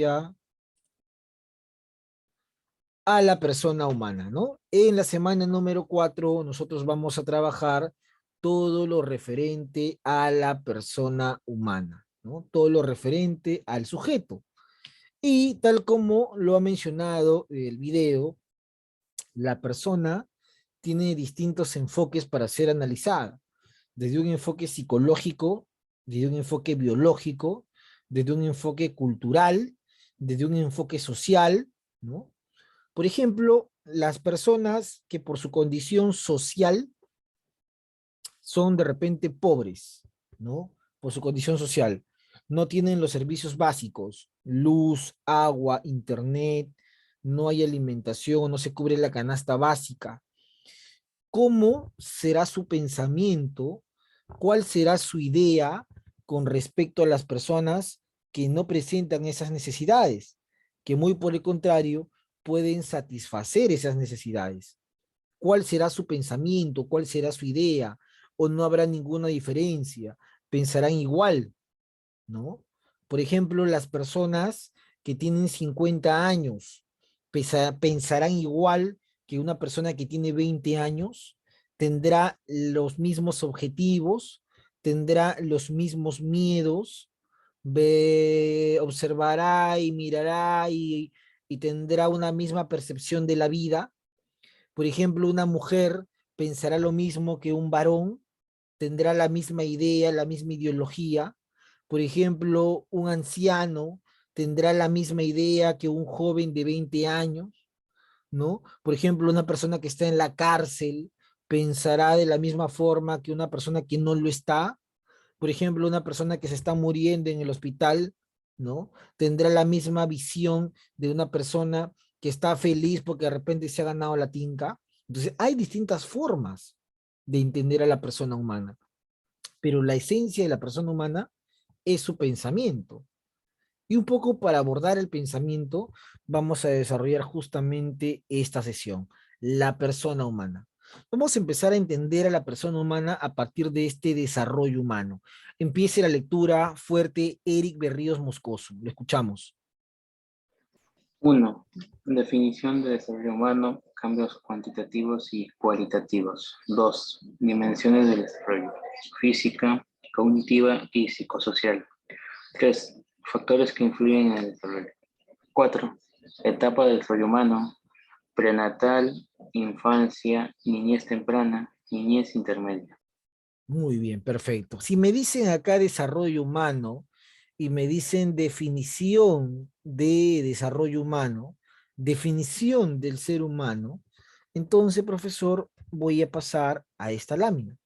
a la persona humana, ¿no? En la semana número 4 nosotros vamos a trabajar todo lo referente a la persona humana, ¿no? Todo lo referente al sujeto. Y tal como lo ha mencionado el video, la persona tiene distintos enfoques para ser analizada, desde un enfoque psicológico, desde un enfoque biológico, desde un enfoque cultural, desde un enfoque social, ¿no? Por ejemplo, las personas que por su condición social son de repente pobres, ¿no? Por su condición social. No tienen los servicios básicos, luz, agua, internet, no hay alimentación, no se cubre la canasta básica. ¿Cómo será su pensamiento? ¿Cuál será su idea con respecto a las personas que no presentan esas necesidades? Que muy por el contrario, pueden satisfacer esas necesidades. ¿Cuál será su pensamiento? ¿Cuál será su idea? ¿O no habrá ninguna diferencia? ¿Pensarán igual? ¿No? Por ejemplo, las personas que tienen 50 años pensarán igual que una persona que tiene 20 años, tendrá los mismos objetivos, tendrá los mismos miedos, observará y mirará y tendrá una misma percepción de la vida. Por ejemplo, una mujer pensará lo mismo que un varón, tendrá la misma idea, la misma ideología. Por ejemplo, un anciano tendrá la misma idea que un joven de 20 años, ¿no? Por ejemplo, una persona que está en la cárcel pensará de la misma forma que una persona que no lo está. Por ejemplo, una persona que se está muriendo en el hospital, ¿no? Tendrá la misma visión de una persona que está feliz porque de repente se ha ganado la tinca. Entonces, hay distintas formas de entender a la persona humana, pero la esencia de la persona humana es su pensamiento. Y un poco para abordar el pensamiento, vamos a desarrollar justamente esta sesión, la persona humana. Vamos a empezar a entender a la persona humana a partir de este desarrollo humano. Empiece la lectura fuerte, Eric Berríos Moscoso. Lo escuchamos. 1. Definición de desarrollo humano, cambios cuantitativos y cualitativos. 2. Dimensiones del desarrollo, física, cognitiva y psicosocial. 3. Factores que influyen en el desarrollo. 4. Etapa del desarrollo humano, prenatal, infancia, niñez temprana, niñez intermedia. Muy bien, perfecto. Si me dicen acá desarrollo humano y me dicen definición de desarrollo humano, definición del ser humano, entonces, profesor, voy a pasar a esta lámina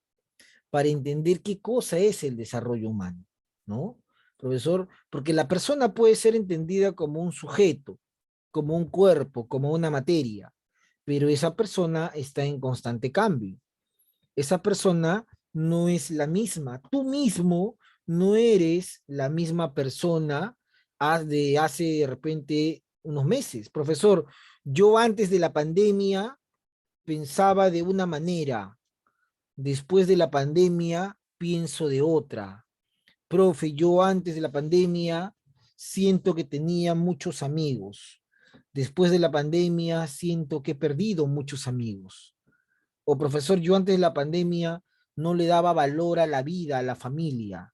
para entender qué cosa es el desarrollo humano, ¿no? Profesor, porque la persona puede ser entendida como un sujeto, como un cuerpo, como una materia, pero esa persona está en constante cambio. Esa persona no es la misma. Tú mismo no eres la misma persona de hace de repente unos meses. Profesor, yo antes de la pandemia pensaba de una manera, después de la pandemia pienso de otra. Profe, yo antes de la pandemia siento que tenía muchos amigos. Después de la pandemia siento que he perdido muchos amigos. O profesor, yo antes de la pandemia no le daba valor a la vida, a la familia.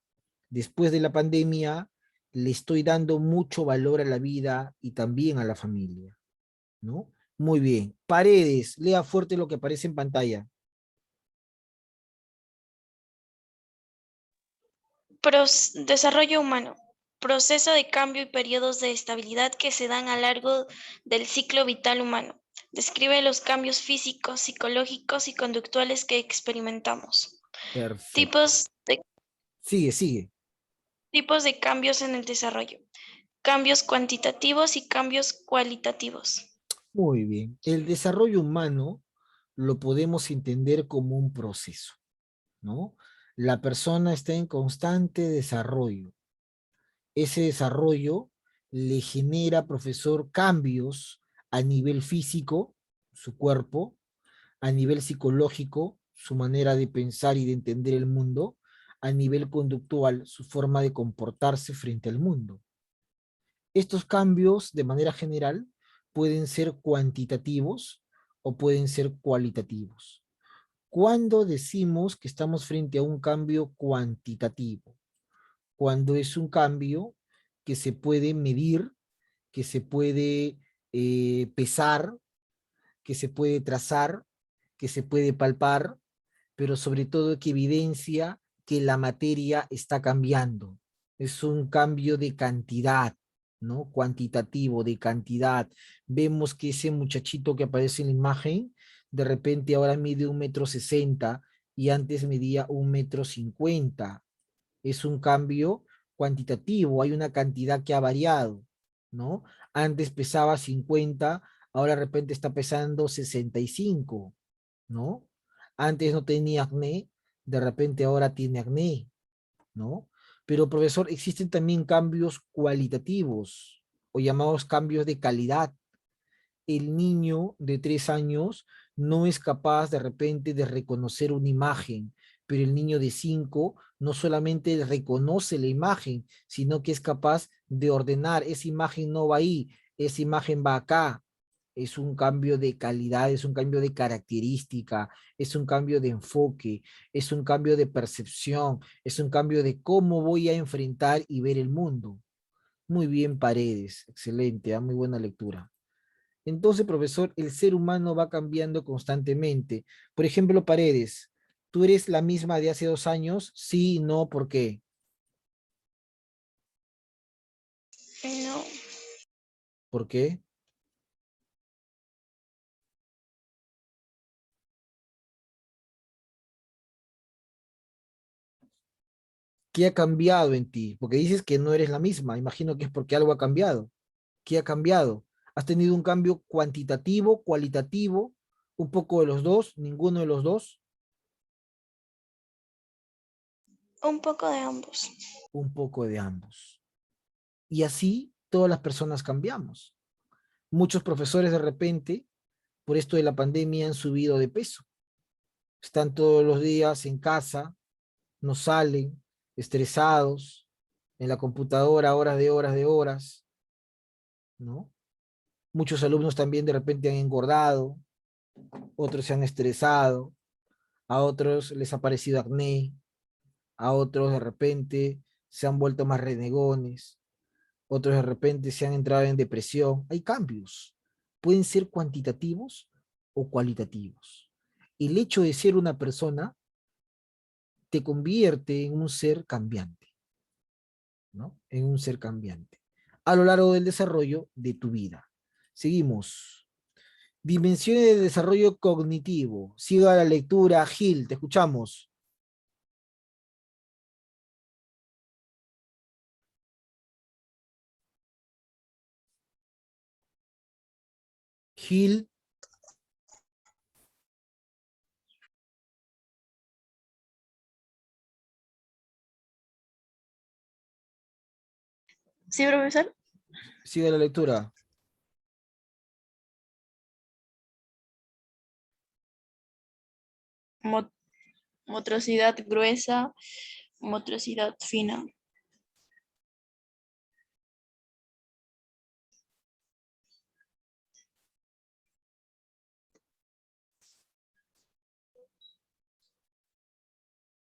Después de la pandemia le estoy dando mucho valor a la vida y también a la familia, ¿no? Muy bien. Paredes, lea fuerte lo que aparece en pantalla. Desarrollo humano. Proceso de cambio y periodos de estabilidad que se dan a lo largo del ciclo vital humano. Describe los cambios físicos, psicológicos y conductuales que experimentamos. Perfecto. Tipos de, Sigue, sigue. tipos de cambios en el desarrollo. Cambios cuantitativos y cambios cualitativos. Muy bien. El desarrollo humano lo podemos entender como un proceso, ¿no? La persona está en constante desarrollo. Ese desarrollo le genera, profesor, cambios a nivel físico, su cuerpo, a nivel psicológico, su manera de pensar y de entender el mundo, a nivel conductual, su forma de comportarse frente al mundo. Estos cambios, de manera general, pueden ser cuantitativos o pueden ser cualitativos. ¿Cuándo decimos que estamos frente a un cambio cuantitativo? Cuando es un cambio que se puede medir, que se puede pesar, que se puede trazar, que se puede palpar, pero sobre todo que evidencia que la materia está cambiando. Es un cambio de cantidad, ¿no? Cuantitativo, de cantidad. Vemos que ese muchachito que aparece en la imagen, de repente ahora mide 1,60 m y antes medía 1,50 m. Es un cambio cuantitativo, hay una cantidad que ha variado, ¿no? Antes pesaba 50, ahora de repente está pesando 65, ¿no? Antes no tenía acné, de repente ahora tiene acné, ¿no? Pero profesor, existen también cambios cualitativos o llamados cambios de calidad. El niño de 3 años no es capaz de repente de reconocer una imagen, pero el niño de 5 no solamente reconoce la imagen, sino que es capaz de ordenar, esa imagen no va ahí, esa imagen va acá. Es un cambio de calidad, es un cambio de característica, es un cambio de enfoque, es un cambio de percepción, es un cambio de cómo voy a enfrentar y ver el mundo. Muy bien, Paredes, excelente, muy buena lectura. Entonces, profesor, el ser humano va cambiando constantemente. Por ejemplo, Paredes, ¿tú eres la misma de hace 2 años? Sí, no, ¿por qué? No, ¿Por qué? ¿Qué ha cambiado en ti? Porque dices que no eres la misma. Imagino que es porque algo ha cambiado. ¿Qué ha cambiado? ¿Has tenido un cambio cuantitativo, cualitativo, un poco de los dos, ninguno de los dos? un poco de ambos. Un poco de ambos. Y así todas las personas cambiamos. Muchos profesores de repente, por esto de la pandemia, han subido de peso. Están todos los días en casa, no salen, estresados, en la computadora horas de horas de horas, ¿no? Muchos alumnos también de repente han engordado, otros se han estresado, a otros les ha parecido acné, a otros de repente se han vuelto más renegones, otros de repente se han entrado en depresión. Hay cambios. Pueden ser cuantitativos o cualitativos. El hecho de ser una persona te convierte en un ser cambiante, ¿no? En un ser cambiante a lo largo del desarrollo de tu vida. Seguimos. Dimensiones de desarrollo cognitivo. Siga la lectura, Gil, te escuchamos. Gil, Sí, profesor. siga la lectura. Mo- Motricidad gruesa, motricidad fina.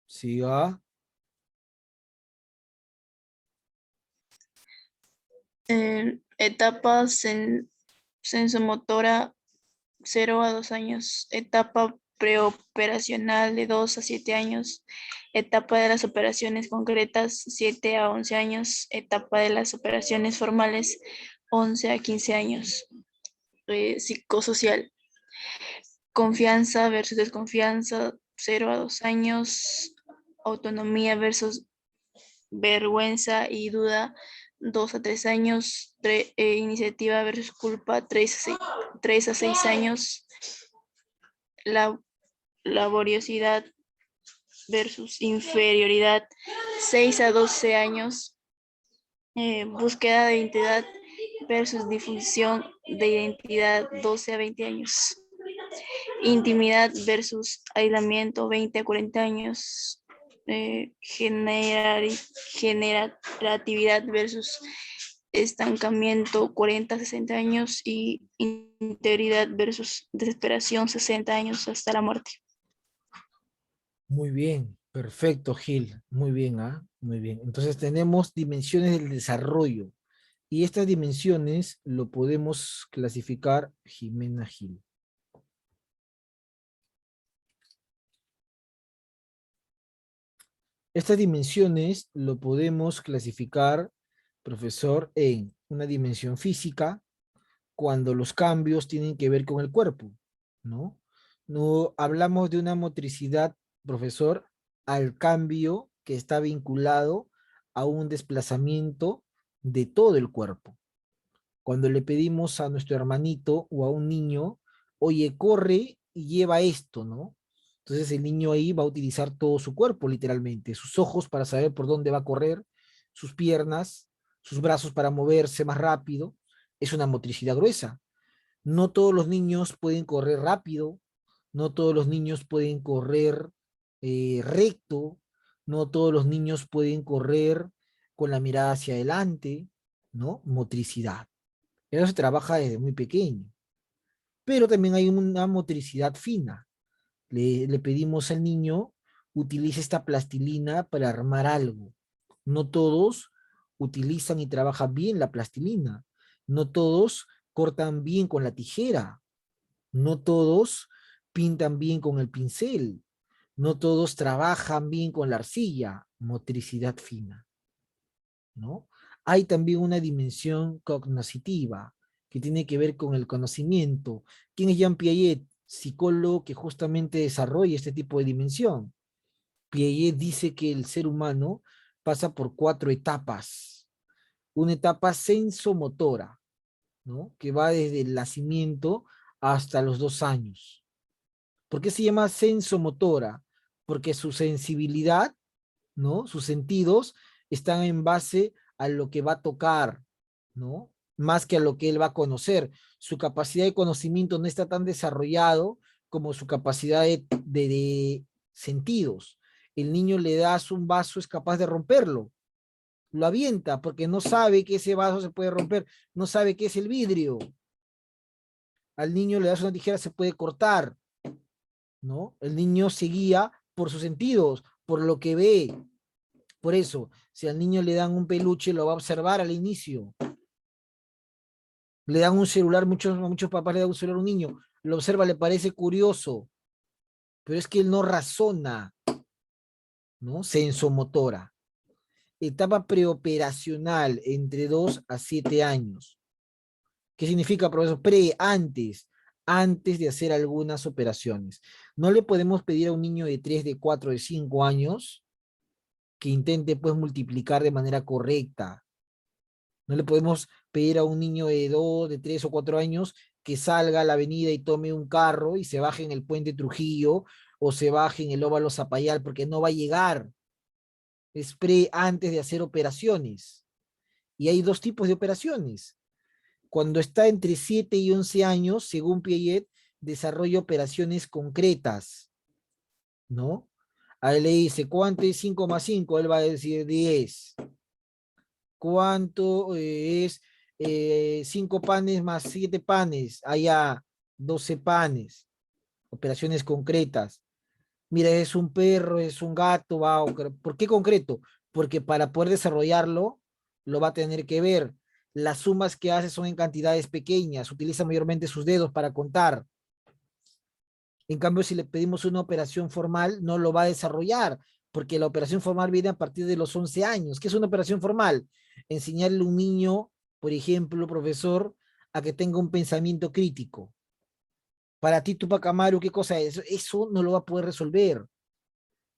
Siga. Etapa sensomotora 0 a 2 años. Etapa preoperacional de 2 a 7 años. Etapa de las operaciones concretas 7 a 11 años. Etapa de las operaciones formales 11 a 15 años. Psicosocial. Confianza versus desconfianza 0 a 2 años. Autonomía versus vergüenza y duda 2 a 3 años. Iniciativa versus culpa 3 a 6 años. La laboriosidad versus inferioridad 6 a 12 años. Búsqueda de identidad versus difusión de identidad 12 a 20 años. Intimidad versus aislamiento 20 a 40 años. Generatividad versus estancamiento 40, 60 años y integridad versus desesperación 60 años hasta la muerte. Muy bien, perfecto, Gil. Muy bien, ¿ah? Muy bien. Entonces tenemos dimensiones del desarrollo. Y estas dimensiones lo podemos clasificar, Jimena Gil. Estas dimensiones lo podemos clasificar, profesor, en una dimensión física, cuando los cambios tienen que ver con el cuerpo, ¿no? No hablamos de una motricidad, profesor, al cambio que está vinculado a un desplazamiento de todo el cuerpo. Cuando le pedimos a nuestro hermanito o a un niño, oye, corre y lleva esto, ¿no? Entonces el niño ahí va a utilizar todo su cuerpo, literalmente, sus ojos para saber por dónde va a correr, sus piernas, sus brazos para moverse más rápido. Es una motricidad gruesa. No todos los niños pueden correr rápido, no todos los niños pueden correr recto, no todos los niños pueden correr con la mirada hacia adelante, ¿no? Motricidad. Eso se trabaja desde muy pequeño. Pero también hay una motricidad fina. Le pedimos al niño, utilice esta plastilina para armar algo. No todos utilizan y trabajan bien la plastilina. No todos cortan bien con la tijera. No todos pintan bien con el pincel. No todos trabajan bien con la arcilla. Motricidad fina, ¿no? Hay también una dimensión cognoscitiva que tiene que ver con el conocimiento. ¿Quién es Jean Piaget? Psicólogo que justamente desarrolla este tipo de dimensión. Piaget dice que el ser humano pasa por 4 etapas. Una etapa sensomotora, ¿no? Que va desde el nacimiento hasta los 2 años. ¿Por qué se llama sensomotora? Porque su sensibilidad, ¿no? Sus sentidos están en base a lo que va a tocar, ¿no? Más que a lo que él va a conocer. Su capacidad de conocimiento no está tan desarrollado como su capacidad de sentidos. El niño le das un vaso, es capaz de romperlo. Lo avienta porque no sabe que ese vaso se puede romper, no sabe qué es el vidrio. Al niño le das una tijera, se puede cortar, ¿no? El niño se guía por sus sentidos, por lo que ve. Por eso, si al niño le dan un peluche, lo va a observar al inicio. Le dan un celular, muchos papás le dan un celular a un niño, lo observa, le parece curioso, pero es que él no razona, ¿no? Sensomotora. Etapa preoperacional, entre 2 a 7 años. ¿Qué significa, profesor? Antes de hacer algunas operaciones. No le podemos pedir a un niño de 3, de 4, de 5 años que intente pues multiplicar de manera correcta. No le podemos pedir a un niño de 2, de 3 o 4 años que salga a la avenida y tome un carro y se baje en el puente Trujillo o se baje en el óvalo Zapayal, porque no va a llegar. Es antes de hacer operaciones. Y hay 2 tipos de operaciones. Cuando está entre 7 y 11 años, según Piaget, desarrolla operaciones concretas, ¿no? A él le dice, ¿cuánto es 5 más 5? Él va a decir 10. ¿Cuánto es 5 panes más 7 panes? Allá, 12 panes. Operaciones concretas. Mira, es un perro, es un gato, va. ¿Por qué concreto? Porque para poder desarrollarlo, lo va a tener que ver. Las sumas que hace son en cantidades pequeñas, utiliza mayormente sus dedos para contar. En cambio, si le pedimos una operación formal, no lo va a desarrollar, porque la operación formal viene a partir de los 11 años. ¿Qué es una operación formal? Enseñarle a un niño, por ejemplo, profesor, a que tenga un pensamiento crítico. Para ti, Tupac Amaru, ¿qué cosa es? Eso no lo va a poder resolver,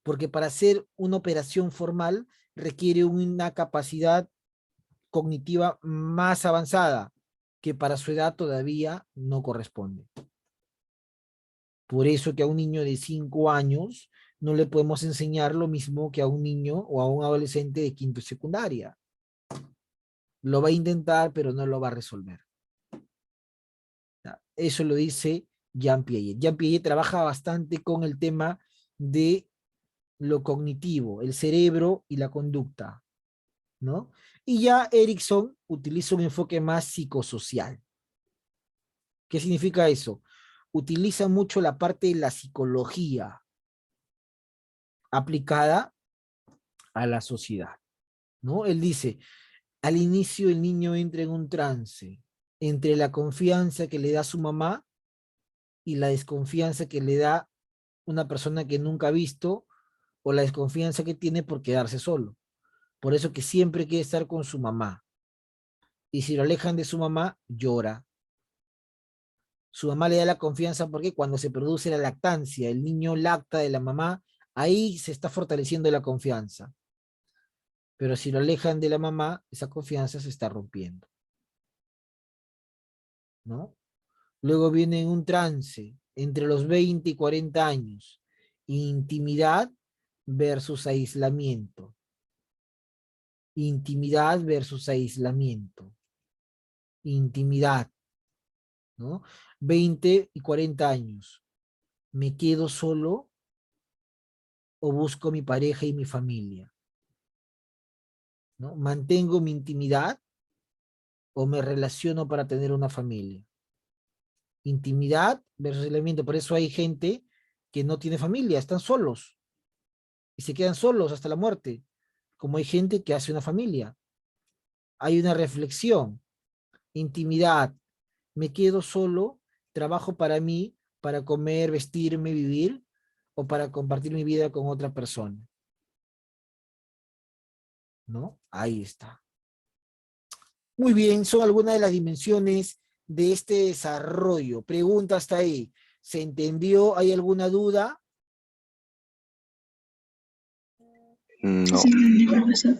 porque para hacer una operación formal requiere una capacidad cognitiva más avanzada, que para su edad todavía no corresponde. Por eso que a un niño de 5 años no le podemos enseñar lo mismo que a un niño o a un adolescente de quinto y secundaria. Lo va a intentar, pero no lo va a resolver. Eso lo dice Jean Piaget. Jean Piaget trabaja bastante con el tema de lo cognitivo, el cerebro y la conducta. ¿no? Y ya Erickson utiliza un enfoque más psicosocial. ¿Qué significa eso? Utiliza mucho la parte de la psicología aplicada a la sociedad, ¿no? Él dice, al inicio el niño entra en un trance entre la confianza que le da su mamá y la desconfianza que le da una persona que nunca ha visto o la desconfianza que tiene por quedarse solo. Por eso que siempre quiere estar con su mamá. Y si lo alejan de su mamá, llora. Su mamá le da la confianza porque cuando se produce la lactancia, el niño lacta de la mamá, ahí se está fortaleciendo la confianza. Pero si lo alejan de la mamá, esa confianza se está rompiendo, ¿no? Luego viene un trance entre los 20 y 40 años. Intimidad versus aislamiento. Intimidad versus aislamiento. Intimidad, ¿no? 20 y 40 años. ¿Me quedo solo o busco mi pareja y mi familia? ¿No? ¿Mantengo mi intimidad o me relaciono para tener una familia? Intimidad versus aislamiento. Por eso hay gente que no tiene familia, están solos y se quedan solos hasta la muerte. Como hay gente que hace una familia. Hay una reflexión. Intimidad. ¿Me quedo solo? ¿Trabajo para mí, para comer, vestirme, vivir? ¿O para compartir mi vida con otra persona? ¿No? Ahí está. Muy bien, son algunas de las dimensiones de este desarrollo. Pregunta hasta ahí. ¿Se entendió? ¿Hay alguna duda? No. Sí, profesor.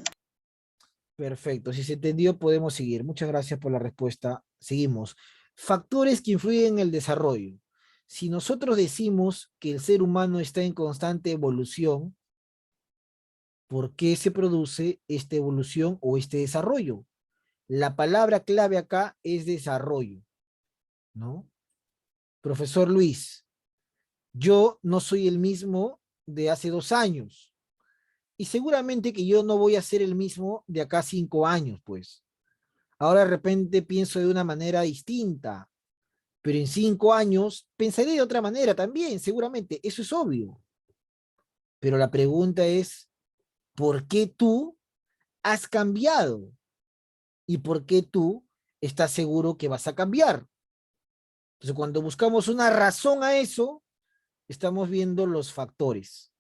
Perfecto, si se entendió podemos seguir. Muchas gracias por la respuesta. Seguimos. Factores que influyen en el desarrollo. Si nosotros decimos que el ser humano está en constante evolución, ¿por qué se produce esta evolución o este desarrollo? La palabra clave acá es desarrollo, ¿no? Profesor Luis, yo no soy el mismo de hace 2 años y seguramente que yo no voy a ser el mismo de acá 5 años, pues. Ahora de repente pienso de una manera distinta, pero en 5 años pensaré de otra manera también, seguramente, eso es obvio. Pero la pregunta es, ¿por qué tú has cambiado? ¿Y por qué tú estás seguro que vas a cambiar? Entonces, cuando buscamos una razón a eso, estamos viendo los factores,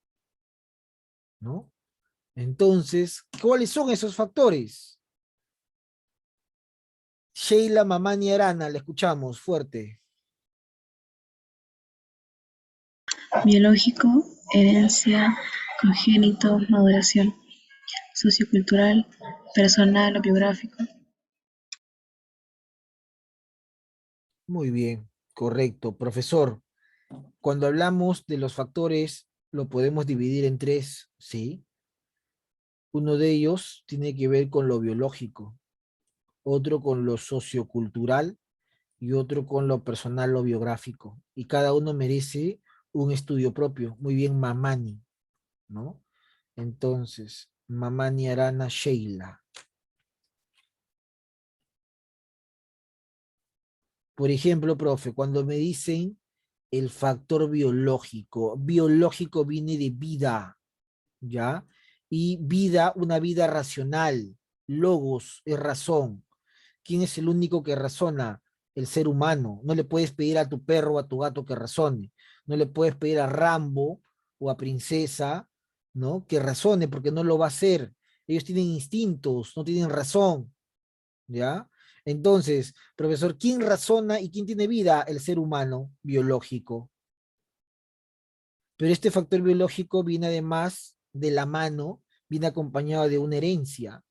¿no? Entonces, ¿cuáles son esos factores? Sheila Mamani Arana, la escuchamos fuerte. Biológico, herencia, congénito, maduración, sociocultural, personal o biográfico. Muy bien, correcto. Profesor, cuando hablamos de los factores, lo podemos dividir en 3, ¿sí? Uno de ellos tiene que ver con lo biológico, otro con lo sociocultural y otro con lo personal o biográfico. Y cada uno merece un estudio propio. Muy bien, Mamani, ¿no? Entonces, Mamani Arana Sheila. Por ejemplo, profe, cuando me dicen el factor biológico, biológico viene de vida, ¿ya? Y vida, una vida racional, logos es razón. ¿Quién es el único que razona? El ser humano. No le puedes pedir a tu perro o a tu gato que razone. No le puedes pedir a Rambo o a Princesa, ¿no? Que razone, porque no lo va a hacer. Ellos tienen instintos, no tienen razón, ¿ya? Entonces, profesor, ¿quién razona y quién tiene vida? El ser humano biológico. Pero este factor biológico viene además de la mano, viene acompañado de una herencia.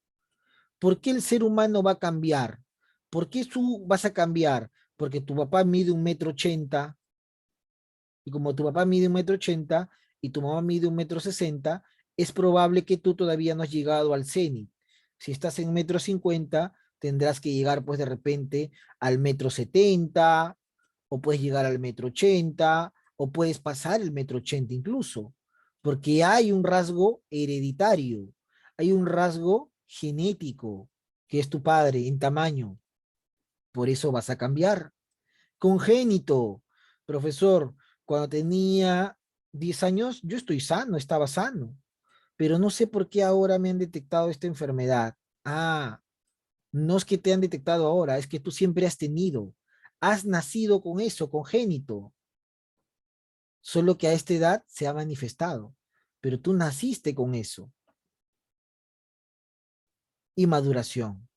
¿Por qué el ser humano va a cambiar? ¿Por qué tú vas a cambiar? Porque tu papá mide 1,80 m y como tu papá mide 1,80 m y tu mamá mide 1,60 m, es probable que tú todavía no has llegado al cenit. Si estás en 1,50 m, tendrás que llegar pues de repente al 1,70 m, o puedes llegar al 1,80 m, o puedes pasar el 1,80 m incluso, porque hay un rasgo hereditario, hay un rasgo genético, que es tu padre en tamaño. Por eso vas a cambiar. Congénito, profesor, cuando tenía 10 años, yo estoy sano, estaba sano, pero no sé por qué ahora me han detectado esta enfermedad. Ah, no es que te han detectado ahora, es que tú siempre has nacido con eso, congénito, solo que a esta edad se ha manifestado, pero tú naciste con eso. Y maduración,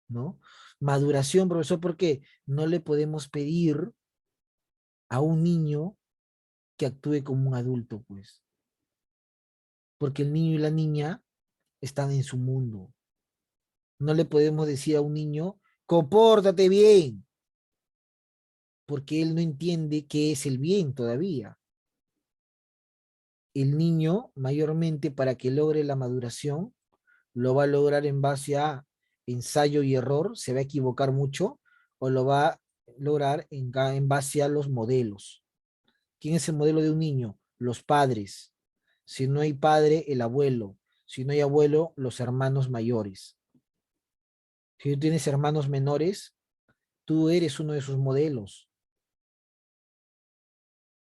¿no? Maduración, profesor, porque no le podemos pedir a un niño que actúe como un adulto, pues, porque el niño y la niña están en su mundo. No le podemos decir a un niño, compórtate bien, porque él no entiende qué es el bien todavía. El niño, mayormente, para que logre la maduración, lo va a lograr en base a ensayo y error, se va a equivocar mucho, o lo va a lograr en base a los modelos. ¿Quién es el modelo de un niño? Los padres. Si no hay padre, el abuelo. Si no hay abuelo, los hermanos mayores. Si tú tienes hermanos menores, tú eres uno de sus modelos,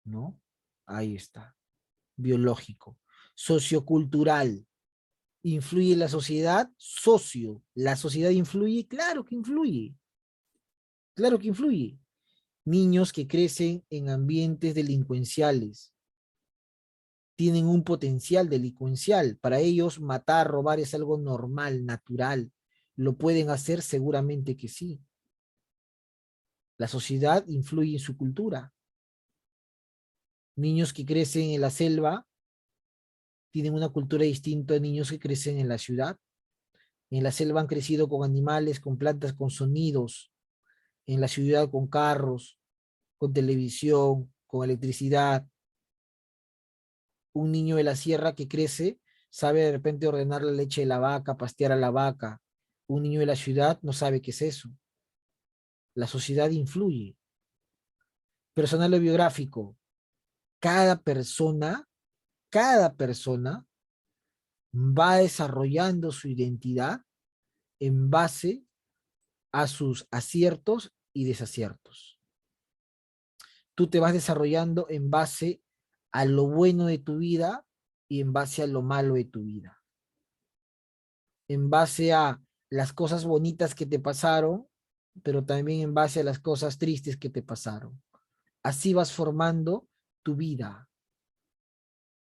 ¿no? Ahí está. Biológico. Sociocultural. ¿Influye la sociedad? Socio. ¿La sociedad influye? Claro que influye. Claro que influye. Niños que crecen en ambientes delincuenciales tienen un potencial delincuencial. Para ellos, matar, robar es algo normal, natural. ¿Lo pueden hacer? Seguramente que sí. La sociedad influye en su cultura. Niños que crecen en la selva tienen una cultura distinta a niños que crecen en la ciudad. En la selva han crecido con animales, con plantas, con sonidos. En la ciudad con carros, con televisión, con electricidad. Un niño de la sierra que crece sabe de repente ordenar la leche de la vaca, pastear a la vaca. Un niño de la ciudad no sabe qué es eso. La sociedad influye. Personal o biográfico. Cada persona va desarrollando su identidad en base a sus aciertos y desaciertos. Tú te vas desarrollando en base a lo bueno de tu vida y en base a lo malo de tu vida. En base a las cosas bonitas que te pasaron, pero también en base a las cosas tristes que te pasaron. Así vas formando tu vida,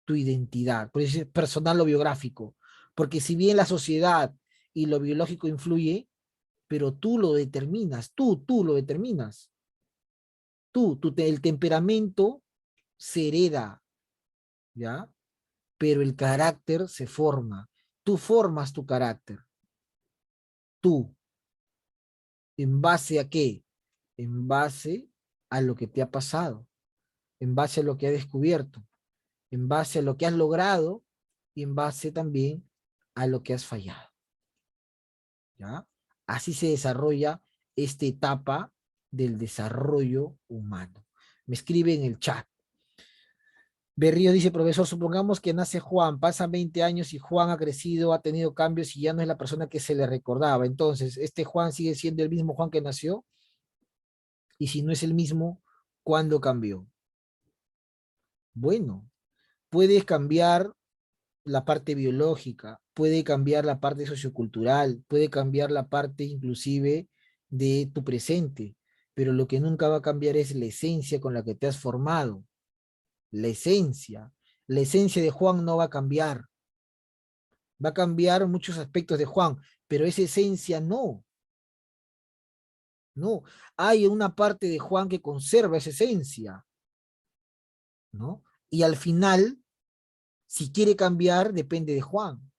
tu identidad, por eso es personal o biográfico, porque si bien la sociedad y lo biológico influye, pero tú lo determinas, tú lo determinas. El temperamento se hereda, ¿ya? Pero el carácter se forma. Tú formas tu carácter. Tú. ¿En base a qué? En base a lo que te ha pasado, en base a lo que has descubierto, en base a lo que has logrado y en base también a lo que has fallado. ¿Ya? Así se desarrolla esta etapa del desarrollo humano. Me escribe en el chat. Berrío dice, profesor, supongamos que nace Juan, pasan 20 años y Juan ha crecido, ha tenido cambios y ya no es la persona que se le recordaba. Entonces, ¿este Juan sigue siendo el mismo Juan que nació? Y si no es el mismo, ¿cuándo cambió? Bueno, puedes cambiar la parte biológica, puede cambiar la parte sociocultural, puede cambiar la parte inclusive de tu presente, pero lo que nunca va a cambiar es la esencia con la que te has formado. La esencia. La esencia de Juan no va a cambiar. Va a cambiar muchos aspectos de Juan, pero esa esencia no. No. Hay una parte de Juan que conserva esa esencia, ¿no? Y al final, si quiere cambiar, depende de Juan.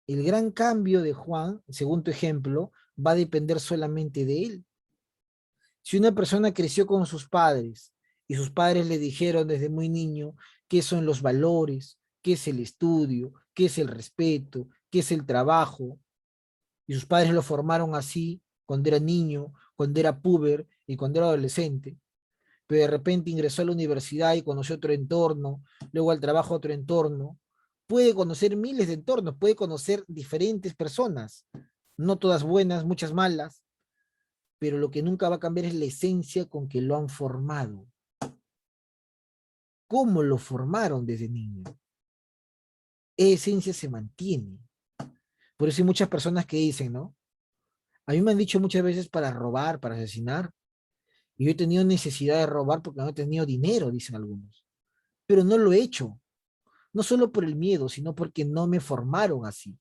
El gran cambio de Juan, según tu ejemplo, va a depender solamente de él. Si una persona creció con sus padres y sus padres le dijeron desde muy niño qué son los valores, qué es el estudio, qué es el respeto, qué es el trabajo, y sus padres lo formaron así cuando era niño, cuando era puber y cuando era adolescente, pero de repente ingresó a la universidad y conoció otro entorno, luego al trabajo otro entorno, Puede conocer miles de entornos, puede conocer diferentes personas, no todas buenas, muchas malas, pero lo que nunca va a cambiar es la esencia con que lo han formado. ¿Cómo lo formaron desde niño? Esa esencia se mantiene. Por eso hay muchas personas que dicen, ¿no? A mí me han dicho muchas veces para robar, para asesinar, y yo he tenido necesidad de robar porque no he tenido dinero, dicen algunos. Pero no lo he hecho, no solo por el miedo, sino porque no me formaron así,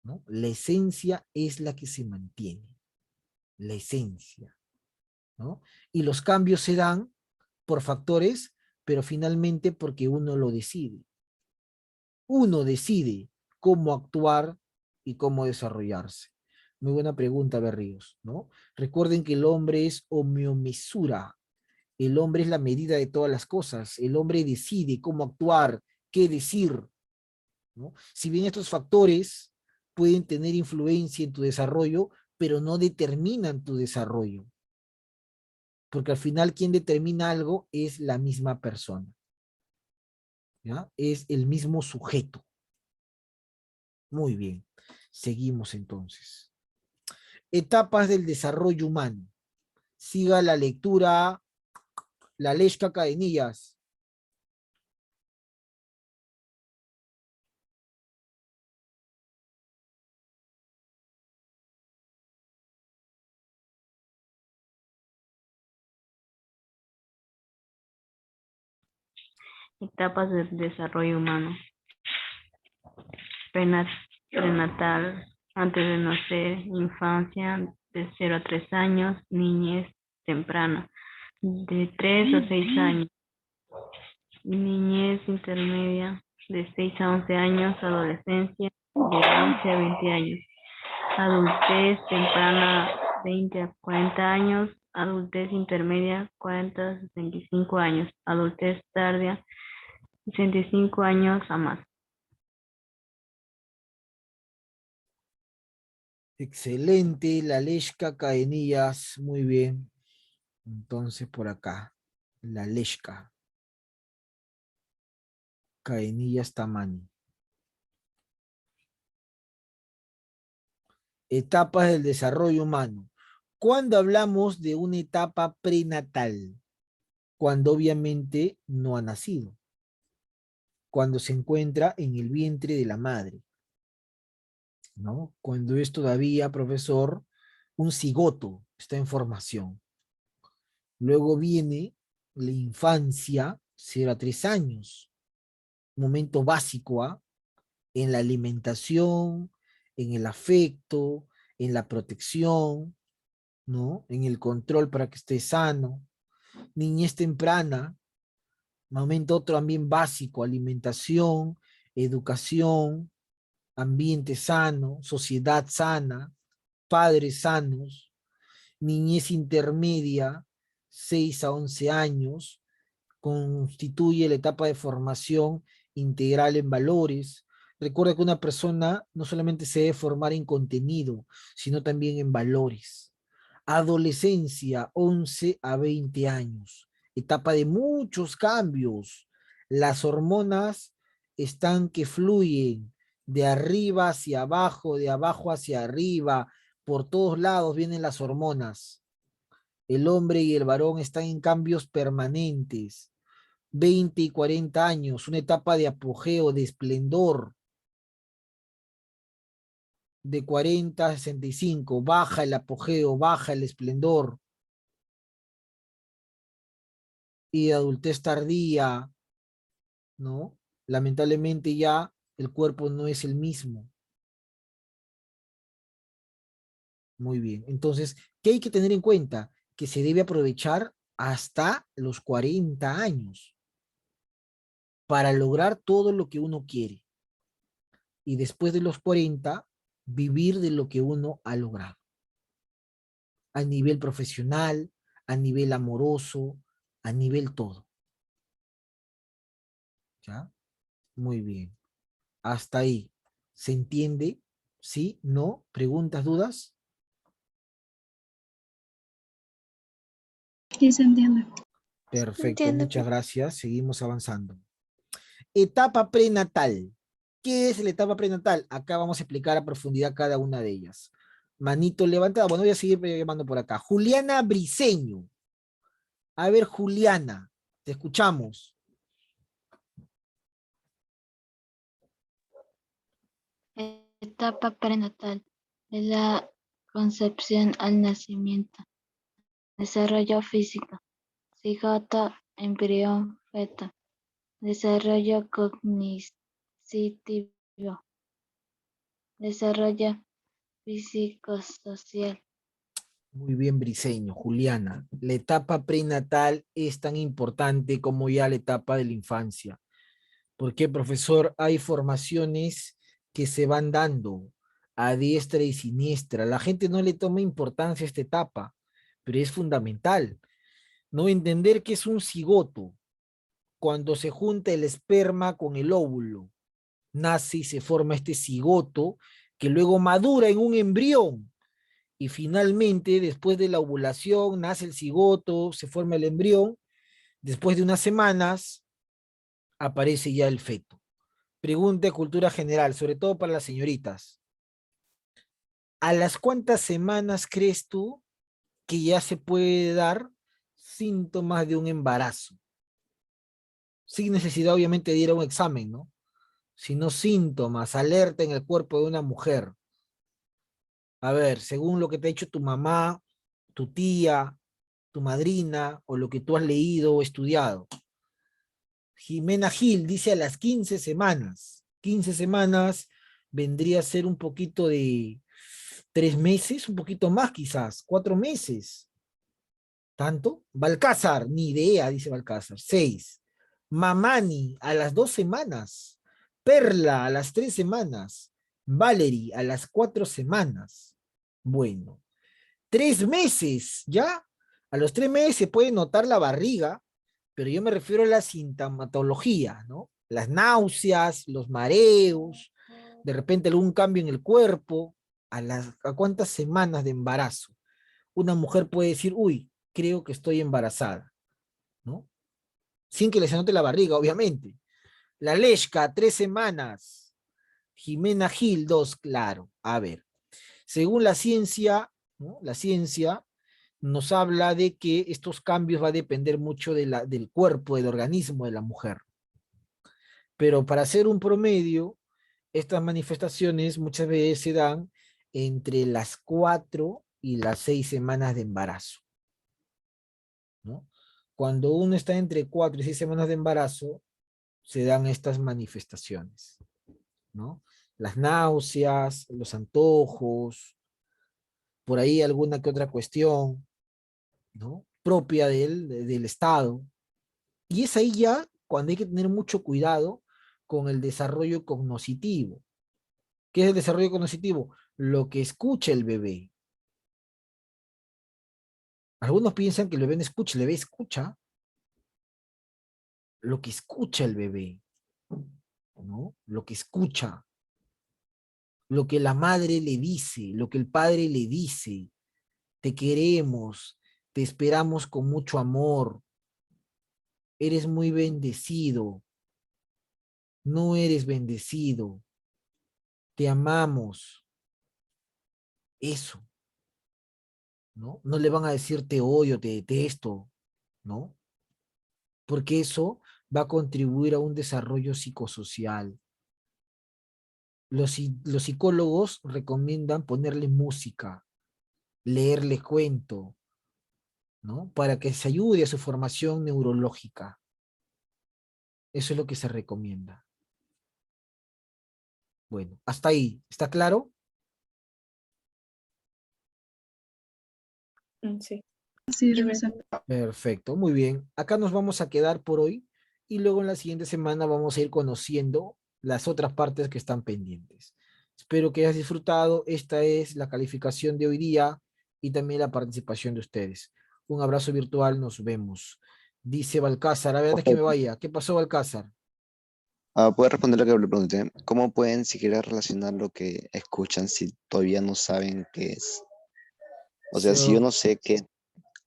¿no? La esencia es la que se mantiene, la esencia, ¿no? Y los cambios se dan por factores, pero finalmente porque uno lo decide. Uno decide cómo actuar y cómo desarrollarse. Muy buena pregunta, Berríos, ¿no? Recuerden que el hombre es homeomesura. El hombre es la medida de todas las cosas. El hombre decide cómo actuar, qué decir, ¿no? Si bien estos factores pueden tener influencia en tu desarrollo, pero no determinan tu desarrollo. Porque al final quien determina algo es la misma persona, ¿ya? Es el mismo sujeto. Muy bien. Seguimos entonces. Etapas del desarrollo humano. Siga la lectura, la Leshka Cadenillas. Etapas del desarrollo humano. Prenatal, antes de nacer, infancia, de 0 a 3 años, niñez temprana, de 3 a 6 años, niñez intermedia, de 6 a 11 años, adolescencia, de 11 a 20 años, adultez temprana, 20 a 40 años, adultez intermedia, 40 a 65 años, adultez tardía, 65 años a más. Excelente, la Leshka Cadenillas. Muy bien. Entonces por acá, la Leshka Cadenillas Tamani. Etapas del desarrollo humano. ¿Cuándo hablamos de una etapa prenatal? Cuando obviamente no ha nacido. Cuando se encuentra en el vientre de la madre, ¿no? Cuando es todavía, profesor, un cigoto, está en formación. Luego viene la infancia, 0 a 3 años, momento básico, ¿ah? En la alimentación, en el afecto, en la protección, ¿no? En el control para que esté sano. Niñez temprana, momento otro también básico, alimentación, educación, ambiente sano, sociedad sana, padres sanos. Niñez intermedia, 6 a 11 años, constituye la etapa de formación integral en valores. Recuerda que una persona no solamente se debe formar en contenido, sino también en valores. Adolescencia, 11 a 20 años, etapa de muchos cambios. Las hormonas están que fluyen de arriba hacia abajo, de abajo hacia arriba, por todos lados vienen las hormonas. El hombre y el varón están en cambios permanentes. 20 y 40 años, una etapa de apogeo, de esplendor. De 40 a 65, baja el apogeo, baja el esplendor. Y de adultez tardía, ¿no? Lamentablemente ya el cuerpo no es el mismo. Muy bien. Entonces, ¿qué hay que tener en cuenta? Que se debe aprovechar hasta los 40 años para lograr todo lo que uno quiere. Y después de los 40, vivir de lo que uno ha logrado. A nivel profesional, a nivel amoroso, a nivel todo. ¿Ya? Muy bien. Hasta ahí. ¿Se entiende? ¿Sí? ¿No? ¿Preguntas, dudas? Sí, se entiende. Perfecto, Entiendo. muchas gracias. Seguimos avanzando. Etapa prenatal. ¿Qué es la etapa prenatal? Acá vamos a explicar a profundidad cada una de ellas. Manito levantada. Bueno, voy a seguir llamando por acá. Juliana Briceño. A ver, Juliana, te escuchamos. Etapa prenatal de la concepción al nacimiento. Desarrollo físico. Cigoto, embrión, feto. Desarrollo cognitivo. Desarrollo físico-social. Muy bien, Briceño. Juliana, la etapa prenatal es tan importante como ya la etapa de la infancia. Porque, profesor, hay formaciones que se van dando a diestra y siniestra. La gente no le toma importancia a esta etapa, pero es fundamental. No entender que es un cigoto. Cuando se junta el esperma con el óvulo, nace y se forma este cigoto que luego madura en un embrión. Y finalmente, después de la ovulación, nace el cigoto, se forma el embrión. Después de unas semanas, aparece ya el feto. Pregunta de cultura general, sobre todo para las señoritas. ¿A las cuántas semanas crees tú que ya se puede dar síntomas de un embarazo? Sin necesidad, obviamente, de ir a un examen, ¿no? Sino síntomas, alerta en el cuerpo de una mujer. A ver, según lo que te ha dicho tu mamá, tu tía, tu madrina, o lo que tú has leído o estudiado. Jimena Gil dice a las 15 semanas. 15 semanas vendría a ser un poquito de 3 meses, un poquito más quizás, 4 meses. ¿Tanto? Balcázar, ni idea, dice Balcázar. 6. Mamani a las 2 semanas. Perla a las 3 semanas. Valerie a las 4 semanas. Bueno, 3 meses, ¿ya? A los 3 meses se puede notar la barriga, pero yo me refiero a la sintomatología, ¿no? Las náuseas, los mareos, de repente algún cambio en el cuerpo, ¿a cuántas semanas de embarazo? Una mujer puede decir, uy, creo que estoy embarazada, ¿no? Sin que les anote la barriga, obviamente. La Leshka, 3 semanas. Jimena Gil, 2, claro. A ver, según la ciencia, ¿no? La ciencia nos habla de que estos cambios va a depender mucho del cuerpo, del organismo de la mujer. Pero para hacer un promedio, estas manifestaciones muchas veces se dan entre las 4 y las 6 semanas de embarazo, ¿no? Cuando uno está entre 4 y 6 semanas de embarazo, se dan estas manifestaciones, ¿no? Las náuseas, los antojos, por ahí alguna que otra cuestión, ¿no? Propia del estado. Y es ahí ya cuando hay que tener mucho cuidado con el desarrollo cognoscitivo. ¿Qué es el desarrollo cognoscitivo? Lo que escucha el bebé. Algunos piensan que el bebé no escucha, el bebé escucha lo que escucha el bebé, ¿no? Lo que escucha, lo que la madre le dice, lo que el padre le dice. Te queremos, te esperamos con mucho amor, eres muy bendecido, no eres bendecido, te amamos. Eso, ¿no? No le van a decir te odio, te detesto, ¿no? Porque eso va a contribuir a un desarrollo psicosocial. Los psicólogos recomiendan ponerle música, leerle cuento, ¿no? Para que se ayude a su formación neurológica. Eso es lo que se recomienda. Bueno, hasta ahí. ¿Está claro? Sí. Sí, profesor. Perfecto, muy bien. Acá nos vamos a quedar por hoy y luego en la siguiente semana vamos a ir conociendo las otras partes que están pendientes. Espero que hayas disfrutado. Esta es la calificación de hoy día y también la participación de ustedes. Un abrazo virtual, nos vemos. Dice Balcázar, a ver, antes que me vaya, ¿qué pasó, Balcázar? ¿Puedes responder lo que le pregunté? ¿Cómo pueden siquiera relacionar lo que escuchan si todavía no saben qué es? O sea, si yo no sé qué,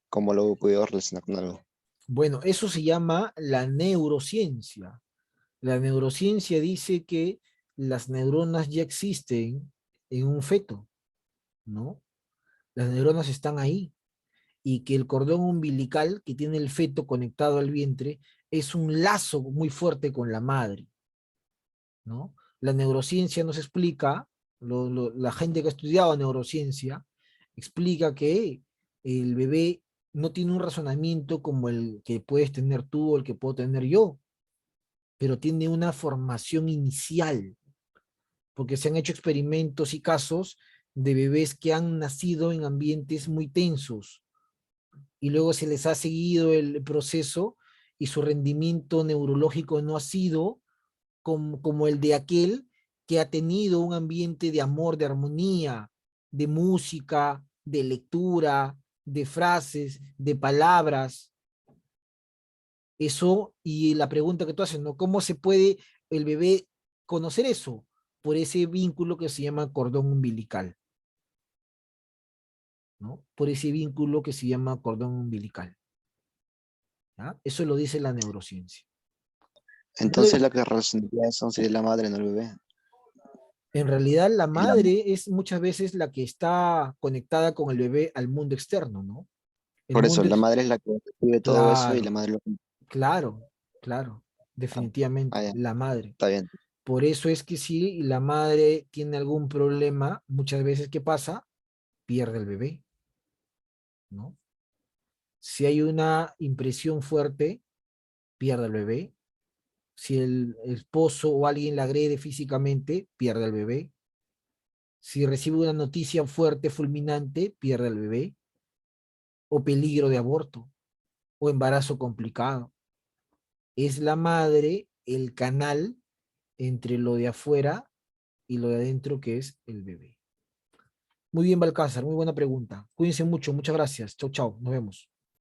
¿cómo lo puedo relacionar con algo? Bueno, eso se llama la neurociencia. La neurociencia dice que las neuronas ya existen en un feto, ¿no? Las neuronas están ahí y que el cordón umbilical que tiene el feto conectado al vientre es un lazo muy fuerte con la madre, ¿no? La neurociencia nos explica, la gente que ha estudiado neurociencia, explica que el bebé no tiene un razonamiento como el que puedes tener tú o el que puedo tener yo, pero tiene una formación inicial, porque se han hecho experimentos y casos de bebés que han nacido en ambientes muy tensos y luego se les ha seguido el proceso y su rendimiento neurológico no ha sido como el de aquel que ha tenido un ambiente de amor, de armonía, de música, de lectura, de frases, de palabras. Eso, y la pregunta que tú haces, ¿no? ¿Cómo se puede el bebé conocer eso? Por ese vínculo que se llama cordón umbilical, ¿no? Por ese vínculo que se llama cordón umbilical. ¿Ya? Eso lo dice la neurociencia. Entonces la que relacionaría eso sería la madre, no el bebé. En realidad, la Y la- madre es muchas veces la que está conectada con el bebé al mundo externo, ¿no? El por eso, mundo la es, madre es la que recibe todo eso y la claro, madre lo... claro, claro, Ah, definitivamente, ya, la madre. está bien. Por eso es que si la madre tiene algún problema, muchas veces, ¿qué pasa? Pierde el bebé, ¿no? Si hay una impresión fuerte, pierde el bebé. Si el esposo o alguien la agrede físicamente, pierde el bebé. Si recibe una noticia fuerte, fulminante, pierde el bebé. O peligro de aborto, o embarazo complicado. Es la madre el canal entre lo de afuera y lo de adentro, que es el bebé. Muy bien, Balcázar, muy buena pregunta. Cuídense mucho, muchas gracias. Chau, chau, nos vemos.